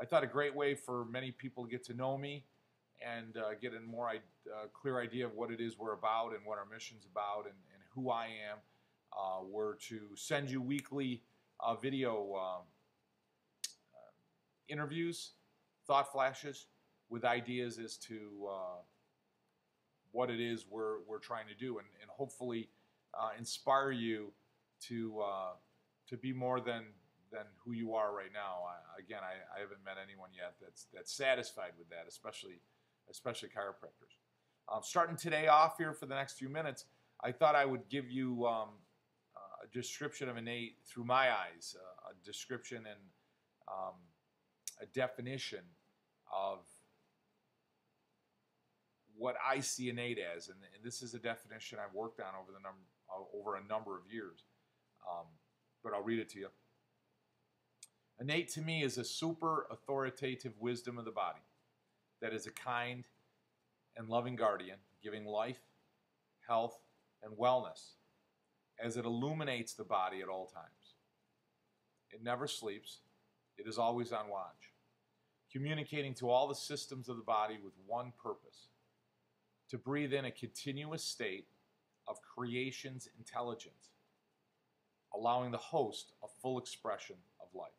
I thought a great way for many people to get to know me and get a more clear idea of what it is we're about and what our mission's about and who I am were to send you weekly video interviews, thought flashes with ideas as to what it is we're trying to do, and hopefully inspire you to be more than who you are right now. I haven't met anyone yet that's satisfied with that, especially chiropractors. Starting today off here for the next few minutes, I thought I would give you a description of innate through my eyes, a description and a definition of what I see innate as, and this is a definition I've worked on over a number of years, but I'll read it to you. Innate to me is a super authoritative wisdom of the body that is a kind and loving guardian, giving life, health, and wellness as it illuminates the body at all times. It never sleeps. It is always on watch, communicating to all the systems of the body with one purpose: to breathe in a continuous state of creation's intelligence, allowing the host a full expression of life.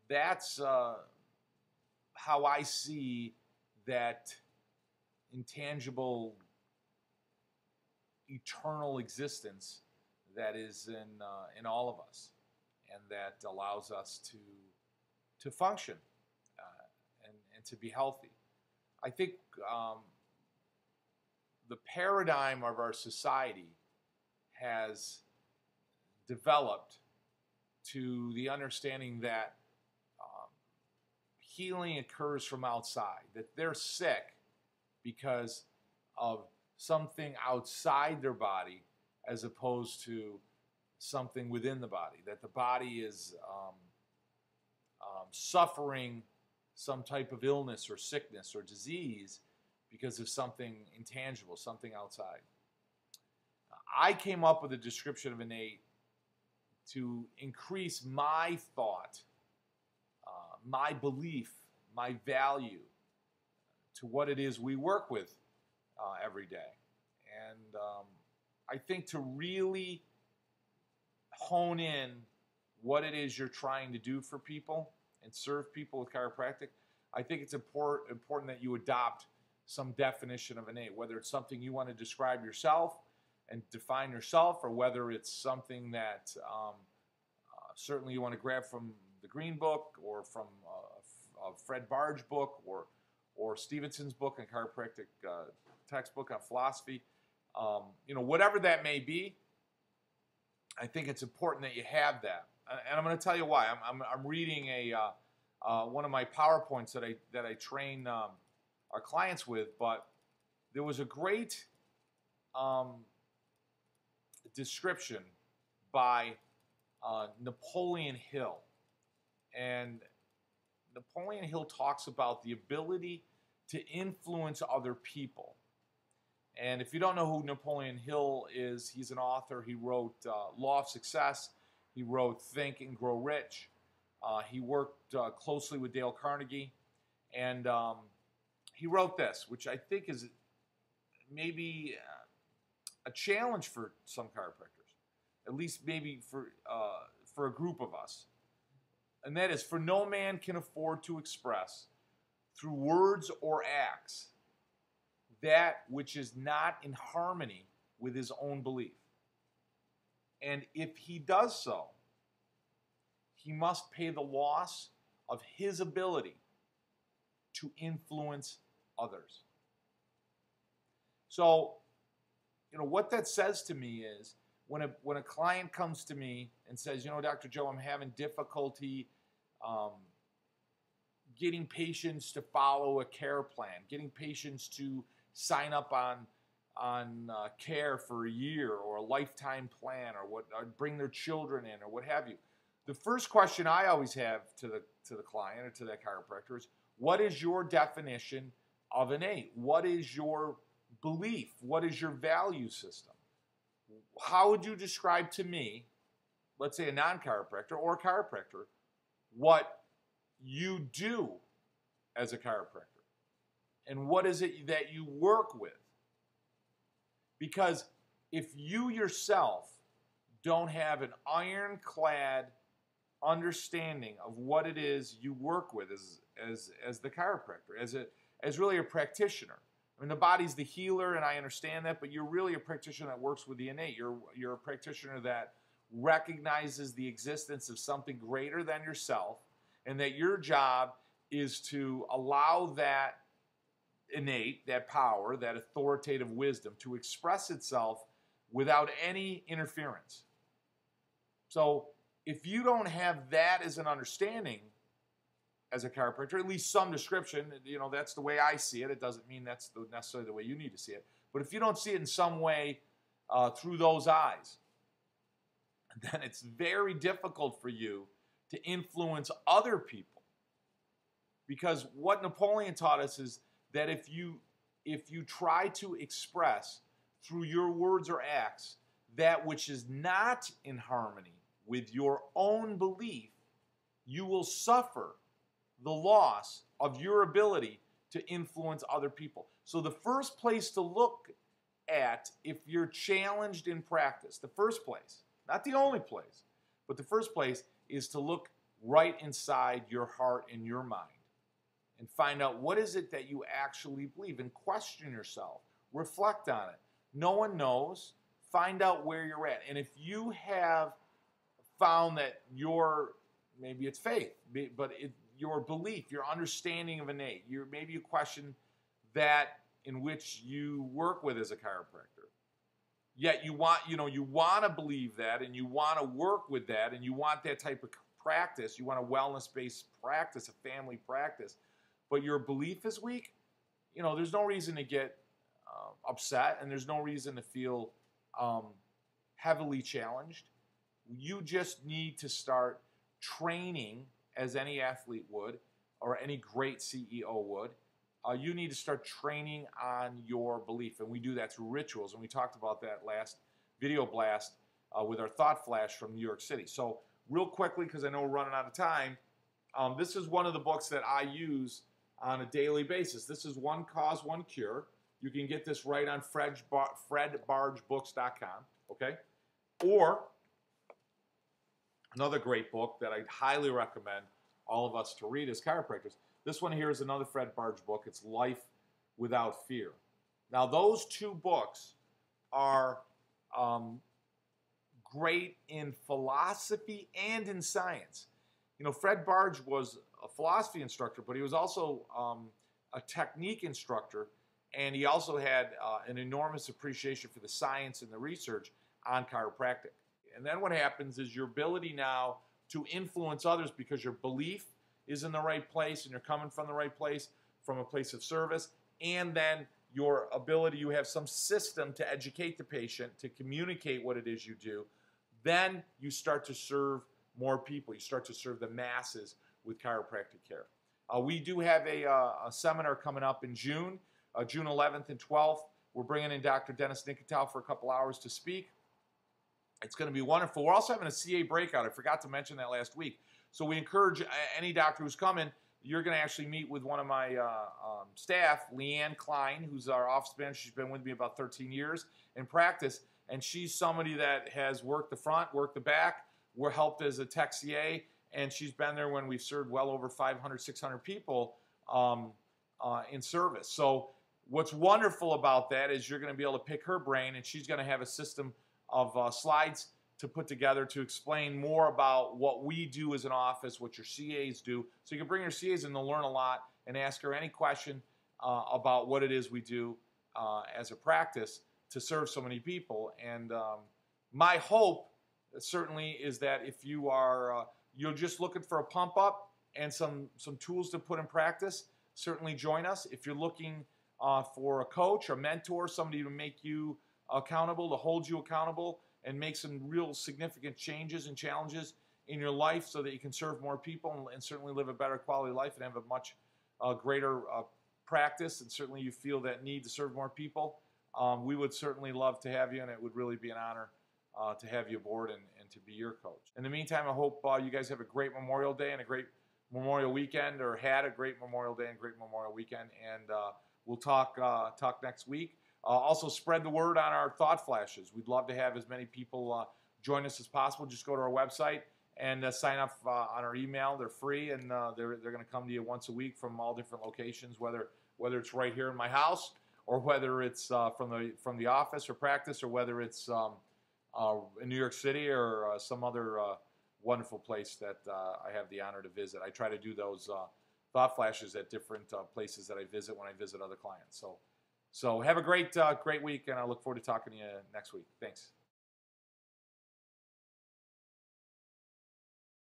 That's how I see that intangible, eternal existence that is in all of us, and that allows us to function and to be healthy. I think the paradigm of our society has developed to the understanding that healing occurs from outside, that they're sick because of something outside their body as opposed to something within the body, that the body is suffering some type of illness or sickness or disease because of something intangible, something outside. I came up with a description of innate to increase my thought, my belief, my value to what it is we work with every day. And I think to really hone in what it is you're trying to do for people and serve people with chiropractic, I think it's important that you adopt some definition of innate, whether it's something you want to describe yourself and define yourself, or whether it's something that certainly you want to grab from the Green Book or from Fred Barge book or Stevenson's book and chiropractic textbook on philosophy. Whatever that may be, I think it's important that you have that. And I'm going to tell you why. I'm reading one of my PowerPoints that I train our clients with, but there was a great description by Napoleon Hill. And Napoleon Hill talks about the ability to influence other people. And if you don't know who Napoleon Hill is, he's an author. He wrote Law of Success. He wrote Think and Grow Rich. He worked closely with Dale Carnegie. And he wrote this, which I think is maybe a challenge for some chiropractors, at least maybe for a group of us. And that is, for no man can afford to express through words or acts that which is not in harmony with his own belief. And if he does so, he must pay the loss of his ability to influence others. So, what that says to me is, when a client comes to me and says, Dr. Joe, I'm having difficulty getting patients to follow a care plan, getting patients to sign up on care for a year or a lifetime plan, or bring their children in, or what have you. The first question I always have to the client or to that chiropractor is, what is your definition of innate? What is your belief? What is your value system? How would you describe to me, let's say a non-chiropractor or a chiropractor, what you do as a chiropractor? And what is it that you work with? Because if you yourself don't have an ironclad understanding of what it is you work with as the chiropractor, as really a practitioner. I mean, the body's the healer, and I understand that, but you're really a practitioner that works with the innate. You're a practitioner that recognizes the existence of something greater than yourself, and that your job is to allow that innate, that power, that authoritative wisdom to express itself without any interference. So if you don't have that as an understanding as a chiropractor, at least some description, that's the way I see it. It doesn't mean that's necessarily the way you need to see it. But if you don't see it in some way through those eyes, then it's very difficult for you to influence other people. Because what Napoleon taught us is that if you try to express through your words or acts that which is not in harmony with your own belief, you will suffer the loss of your ability to influence other people. So the first place to look at if you're challenged in practice, the first place, not the only place, but the first place is to look right inside your heart and your mind and find out what is it that you actually believe and question yourself. Reflect on it. No one knows. Find out where you're at. And if you have found that maybe it's faith, but your belief, your understanding of innate, maybe you question that in which you work with as a chiropractor. Yet you want to believe that, and you want to work with that, and you want that type of practice. You want a wellness-based practice, a family practice, but your belief is weak. There's no reason to get upset, and there's no reason to feel heavily challenged. You just need to start training as any athlete would, or any great CEO would. You need to start training on your belief, and we do that through rituals, and we talked about that last video blast with our Thot Flash from New York City. So real quickly, because I know we're running out of time, this is one of the books that I use on a daily basis. This is One Cause, One Cure. You can get this right on fredbargebooks.com, okay? Or another great book that I highly recommend all of us to read as chiropractors. This one here is another Fred Barge book. It's Life Without Fear. Now, those two books are great in philosophy and in science. Fred Barge was a philosophy instructor, but he was also a technique instructor, and he also had an enormous appreciation for the science and the research on chiropractic. And then what happens is your ability now to influence others, because your belief is in the right place and you're coming from the right place, from a place of service, and then your ability, you have some system to educate the patient, to communicate what it is you do, then you start to serve more people. You start to serve the masses with chiropractic care. We do have a seminar coming up in June, June 11th and 12th. We're bringing in Dr. Dennis Nicotel for a couple hours to speak. It's going to be wonderful. We're also having a CA breakout. I forgot to mention that last week. So we encourage any doctor who's coming, you're going to actually meet with one of my staff, Leanne Klein, who's our office manager. She's been with me about 13 years in practice, and she's somebody that has worked the front, worked the back. We're helped as a tech CA, and she's been there when we've served well over 500, 600 people in service. So what's wonderful about that is you're going to be able to pick her brain, and she's going to have a system of slides to put together to explain more about what we do as an office, what your CAs do. So you can bring your CAs in to learn a lot and ask her any question about what it is we do as a practice to serve so many people. And my hope certainly is that if you are you're just looking for a pump up and some tools to put in practice, certainly join us. If you're looking for a coach, a mentor, somebody to make you accountable, to hold you accountable, and make some real significant changes and challenges in your life so that you can serve more people and certainly live a better quality of life and have a much greater practice, and certainly you feel that need to serve more people, we would certainly love to have you, and it would really be an honor to have you aboard and to be your coach. In the meantime, I hope you guys have a great Memorial Day and a great Memorial Weekend, or had a great Memorial Day and great Memorial Weekend. And we'll talk next week. Also, spread the word on our Thought Flashes. We'd love to have as many people join us as possible. Just go to our website and sign up on our email. They're free, and they're going to come to you once a week from all different locations, whether it's right here in my house, or whether it's from the office or practice, or whether it's in New York City, or some other wonderful place that I have the honor to visit. I try to do those thought flashes at different places that I visit when I visit other clients. So have a great week, and I look forward to talking to you next week. Thanks.